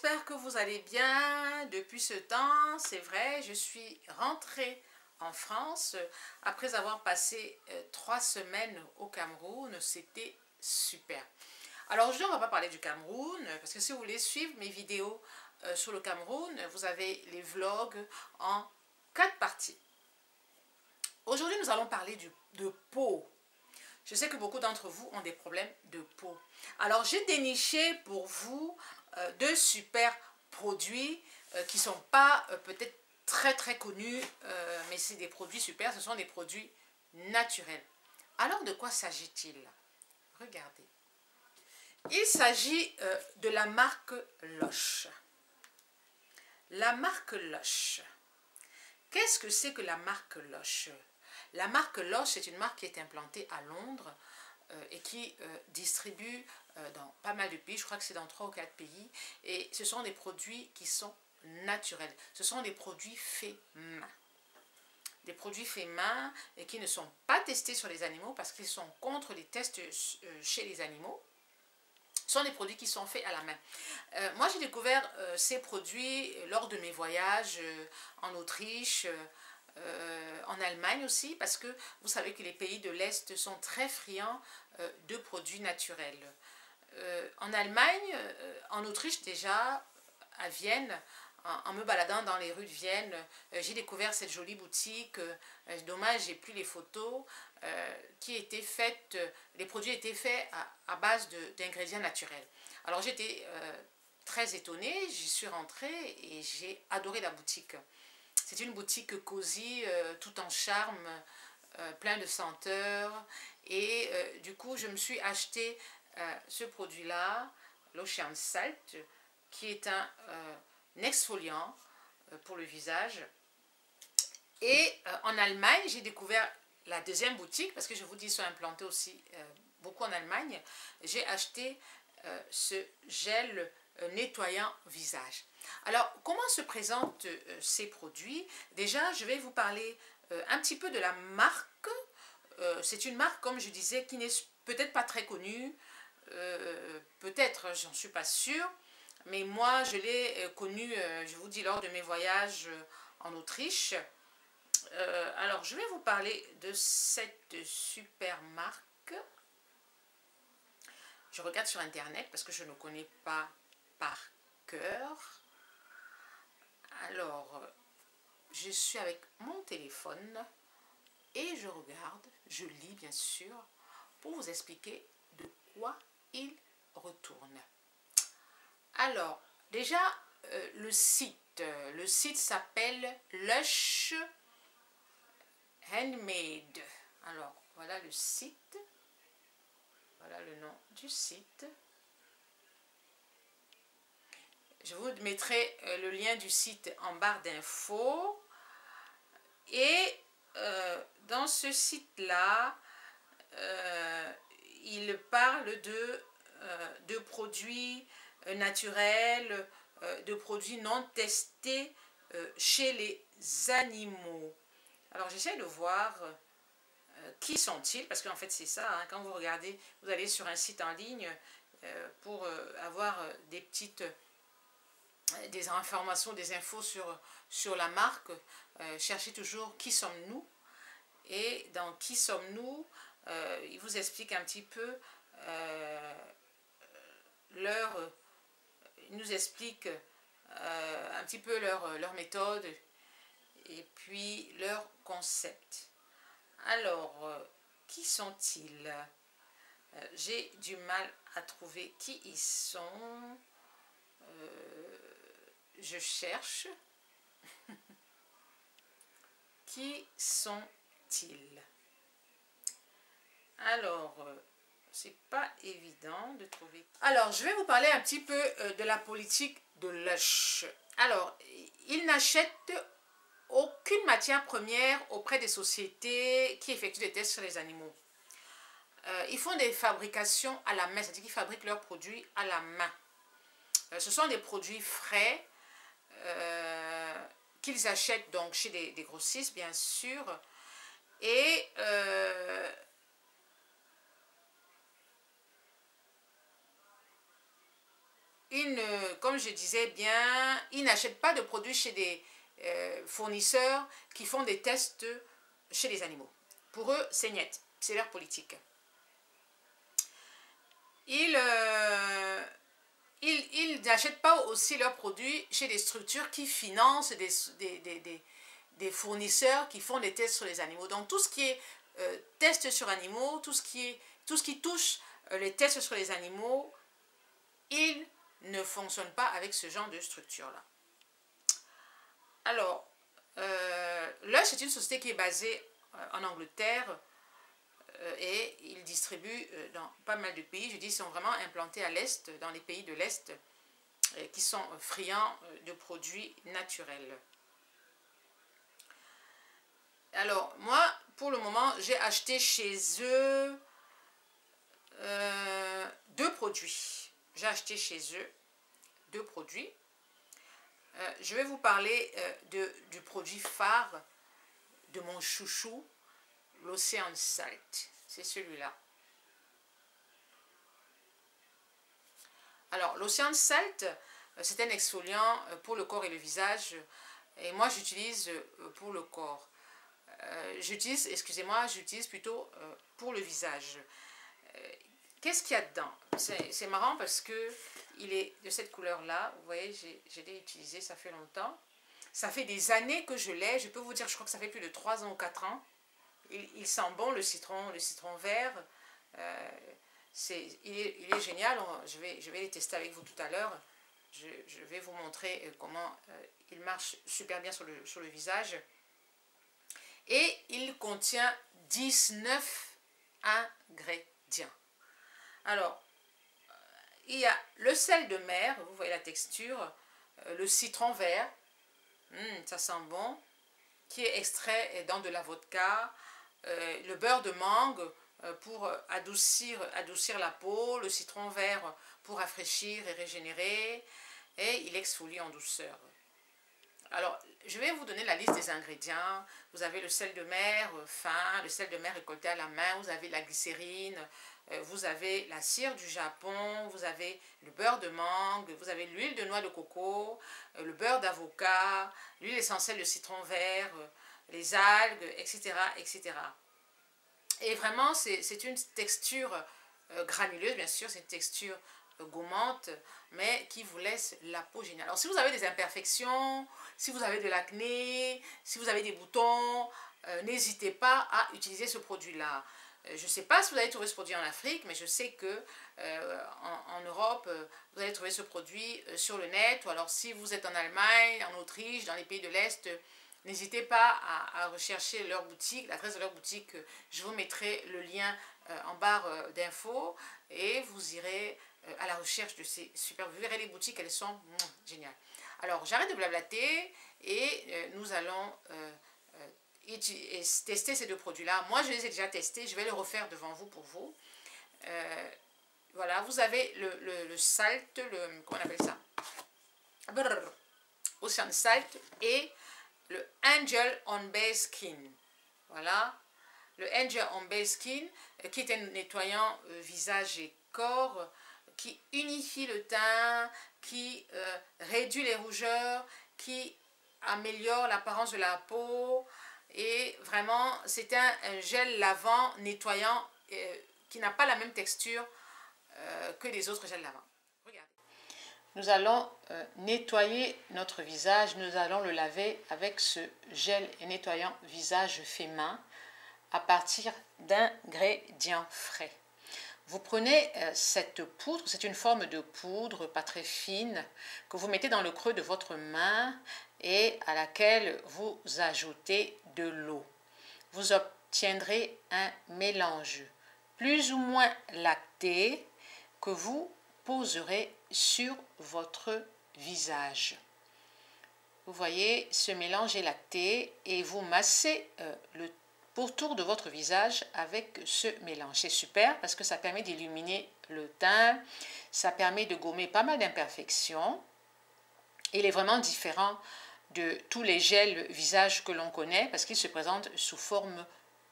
j'espère que vous allez bien depuis ce temps. C'est vrai, je suis rentrée en France après avoir passé 3 semaines au Cameroun. C'était super. Alors aujourd'hui, on ne va pas parler du Cameroun, parce que si vous voulez suivre mes vidéos sur le Cameroun, vous avez les vlogs en 4 parties. Aujourd'hui, nous allons parler de peau. Je sais que beaucoup d'entre vous ont des problèmes de peau. Alors, j'ai déniché pour vous 2 super produits qui ne sont pas peut-être très connus, mais c'est des produits super, ce sont des produits naturels. Alors, de quoi s'agit-il? Regardez. Il s'agit de la marque Lush. La marque Lush. Qu'est-ce que c'est que la marque Lush? La marque Lush, c'est une marque qui est implantée à Londres et qui distribue dans pas mal de pays, je crois que c'est dans 3 ou 4 pays, et ce sont des produits qui sont naturels. Ce sont des produits faits main. Des produits faits main et qui ne sont pas testés sur les animaux parce qu'ils sont contre les tests chez les animaux. Ce sont des produits qui sont faits à la main. Moi, j'ai découvert ces produits lors de mes voyages en Autriche, en Allemagne aussi, parce que vous savez que les pays de l'Est sont très friands de produits naturels. En Allemagne, en Autriche déjà, à Vienne, en me baladant dans les rues de Vienne, j'ai découvert cette jolie boutique. Dommage, j'ai plus les photos, qui étaient faites, les produits étaient faits à base d'ingrédients naturels. Alors j'étais très étonnée, j'y suis rentrée et j'ai adoré la boutique. C'est une boutique cosy, tout en charme, plein de senteurs. Et du coup, je me suis acheté ce produit-là, l'Ocean Salt, qui est un exfoliant pour le visage. Et en Allemagne, j'ai découvert la deuxième boutique, parce que je vous dis, ils sont implantés aussi beaucoup en Allemagne. J'ai acheté ce gel nettoyant visage. Alors, comment se présentent ces produits? Déjà, je vais vous parler un petit peu de la marque. C'est une marque, comme je disais, qui n'est peut-être pas très connue. Peut-être, j'en suis pas sûre. Mais moi, je l'ai connue, je vous dis, lors de mes voyages en Autriche. Alors, je vais vous parler de cette super marque. Je regarde sur Internet parce que je ne connais pas par cœur. Alors, je suis avec mon téléphone et je regarde, je lis bien sûr, pour vous expliquer de quoi il retourne. Alors, déjà, le site s'appelle Lush Handmade. Alors, voilà le site. Voilà le nom du site. Je vous mettrai le lien du site en barre d'infos. Et dans ce site-là, il parle de produits naturels, de produits non testés chez les animaux. Alors j'essaie de voir qui sont-ils, parce qu'en fait c'est ça, hein, quand vous regardez, vous allez sur un site en ligne pour avoir des informations, des infos sur la marque, cherchez toujours qui sommes-nous, et dans qui sommes-nous, il vous explique un petit peu il nous explique un petit peu leur méthode et puis leur concept. Alors, qui sont-ils? J'ai du mal à trouver qui ils sont. Je cherche. Qui sont-ils? Alors, c'est pas évident de trouver. Alors, je vais vous parler un petit peu de la politique de Lush. Alors, ils n'achètent aucune matière première auprès des sociétés qui effectuent des tests sur les animaux. Ils font des fabrications à la main, c'est-à-dire qu'ils fabriquent leurs produits à la main. Ce sont des produits frais qu'ils achètent donc chez des grossistes, bien sûr. Et comme je disais bien, ils n'achètent pas de produits chez des fournisseurs qui font des tests chez les animaux. Pour eux, c'est net, c'est leur politique. Ils n'achètent pas aussi leurs produits chez des structures qui financent des fournisseurs qui font des tests sur les animaux. Donc tout ce qui est tests sur animaux, tout ce qui touche les tests sur les animaux, ils ne fonctionnent pas avec ce genre de structure-là. Alors, Lush c'est une société qui est basée en Angleterre et ils distribuent dans pas mal de pays. Je dis, ils sont vraiment implantés à l'Est, dans les pays de l'Est, qui sont friands de produits naturels. Alors, moi, pour le moment, j'ai acheté chez eux 2 produits. J'ai acheté chez eux 2 produits. Je vais vous parler du produit phare de mon chouchou, l'Ocean Salt. C'est celui-là. Alors, l'Ocean Salt, c'est un exfoliant pour le corps et le visage. Et moi, j'utilise pour le corps. J'utilise plutôt pour le visage. Qu'est-ce qu'il y a dedans? C'est marrant parce que il est de cette couleur-là. Vous voyez, j'ai l'ai utilisé, ça fait longtemps. Ça fait des années que je l'ai. Je peux vous dire, je crois que ça fait plus de 3 ans ou 4 ans. Il sent bon, le citron vert. Il est génial. Je vais les tester avec vous tout à l'heure. Je vais vous montrer comment il marche super bien sur le visage. Et il contient 19 ingrédients. Alors, il y a le sel de mer, vous voyez la texture, le citron vert, ça sent bon, qui est extrait dans de la vodka, le beurre de mangue pour adoucir la peau, le citron vert pour rafraîchir et régénérer, et il exfolie en douceur. Alors, je vais vous donner la liste des ingrédients. Vous avez le sel de mer fin, le sel de mer récolté à la main, vous avez la glycérine, vous avez la cire du Japon, vous avez le beurre de mangue, vous avez l'huile de noix de coco, le beurre d'avocat, l'huile essentielle de citron vert, les algues, etc., etc. Et vraiment, c'est une texture granuleuse, bien sûr, c'est une texture gommante, mais qui vous laisse la peau géniale. Alors, si vous avez des imperfections, si vous avez de l'acné, si vous avez des boutons, n'hésitez pas à utiliser ce produit-là. Je ne sais pas si vous allez trouver ce produit en Afrique, mais je sais que en Europe, vous allez trouver ce produit sur le net, ou alors si vous êtes en Allemagne, en Autriche, dans les pays de l'Est, n'hésitez pas à rechercher leur boutique, l'adresse de leur boutique. Je vous mettrai le lien en barre d'infos et vous irez à la recherche de ces super. Vous verrez les boutiques, elles sont géniales. Alors, j'arrête de blablater et nous allons tester ces 2 produits-là. Moi, je les ai déjà testés. Je vais les refaire devant vous pour vous. Voilà, vous avez le salt, comment on appelle ça? Ocean Salt et le Angel on Bay Skin. Voilà, le Angel on Bay Skin qui est un nettoyant visage et corps qui unifie le teint, qui réduit les rougeurs, qui améliore l'apparence de la peau. Et vraiment, c'est un gel lavant nettoyant qui n'a pas la même texture que les autres gels lavants. Regardez. Nous allons nettoyer notre visage, nous allons le laver avec ce gel nettoyant visage fait main à partir d'ingrédients frais. Vous prenez cette poudre, c'est une forme de poudre pas très fine que vous mettez dans le creux de votre main et à laquelle vous ajoutez de l'eau. Vous obtiendrez un mélange plus ou moins lacté que vous poserez sur votre visage. Vous voyez, ce mélange est lacté et vous massez le pourtour de votre visage avec ce mélange. C'est super parce que ça permet d'illuminer le teint, ça permet de gommer pas mal d'imperfections. Il est vraiment différent de tous les gels visage que l'on connaît parce qu'il se présente sous forme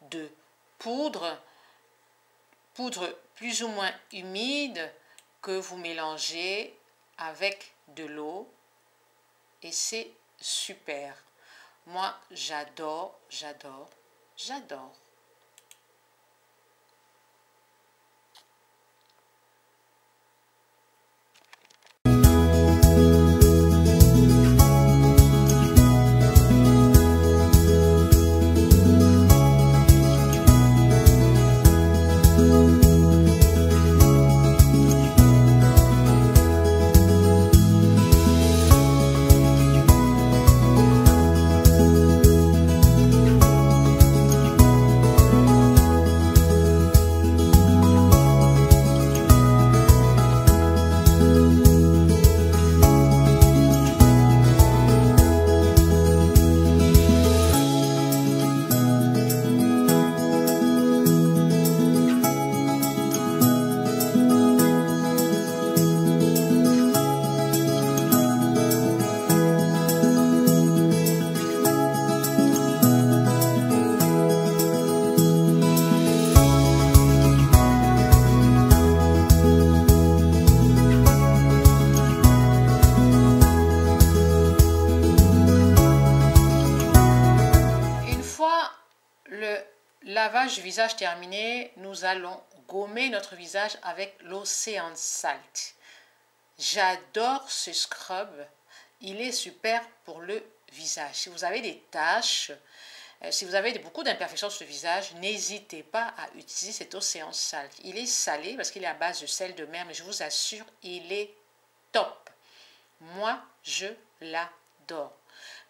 de poudre plus ou moins humide que vous mélangez avec de l'eau et c'est super. Moi, j'adore, j'adore, j'adore. Lavage du visage terminé, nous allons gommer notre visage avec l'Ocean Salt. J'adore ce scrub, il est super pour le visage. Si vous avez des taches, si vous avez beaucoup d'imperfections sur le visage, n'hésitez pas à utiliser cet Ocean Salt. Il est salé parce qu'il est à base de sel de mer, mais je vous assure, il est top. Moi, je l'adore.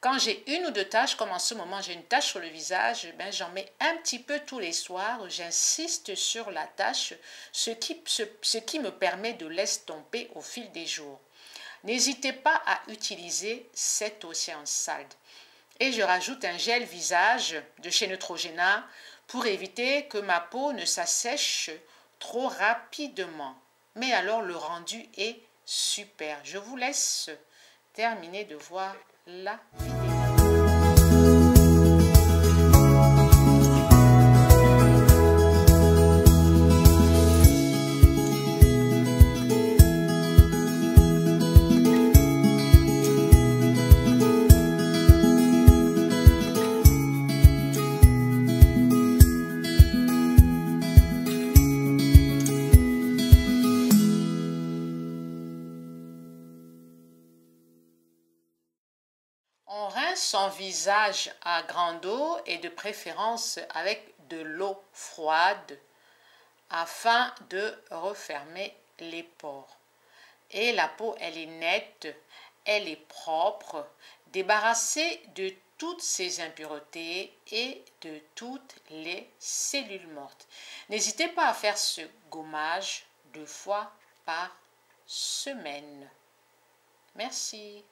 Quand j'ai une ou deux taches, comme en ce moment j'ai une tache sur le visage, ben, j'en mets un petit peu tous les soirs. J'insiste sur la tache, ce qui me permet de l'estomper au fil des jours. N'hésitez pas à utiliser cet Ocean Salt. Et je rajoute un gel visage de chez Neutrogena pour éviter que ma peau ne s'assèche trop rapidement. Mais alors le rendu est super. Je vous laisse terminer de voir la vidéo. On rince son visage à grande eau et de préférence avec de l'eau froide afin de refermer les pores. Et la peau, elle est nette, elle est propre, débarrassée de toutes ces impuretés et de toutes les cellules mortes. N'hésitez pas à faire ce gommage 2 fois par semaine. Merci.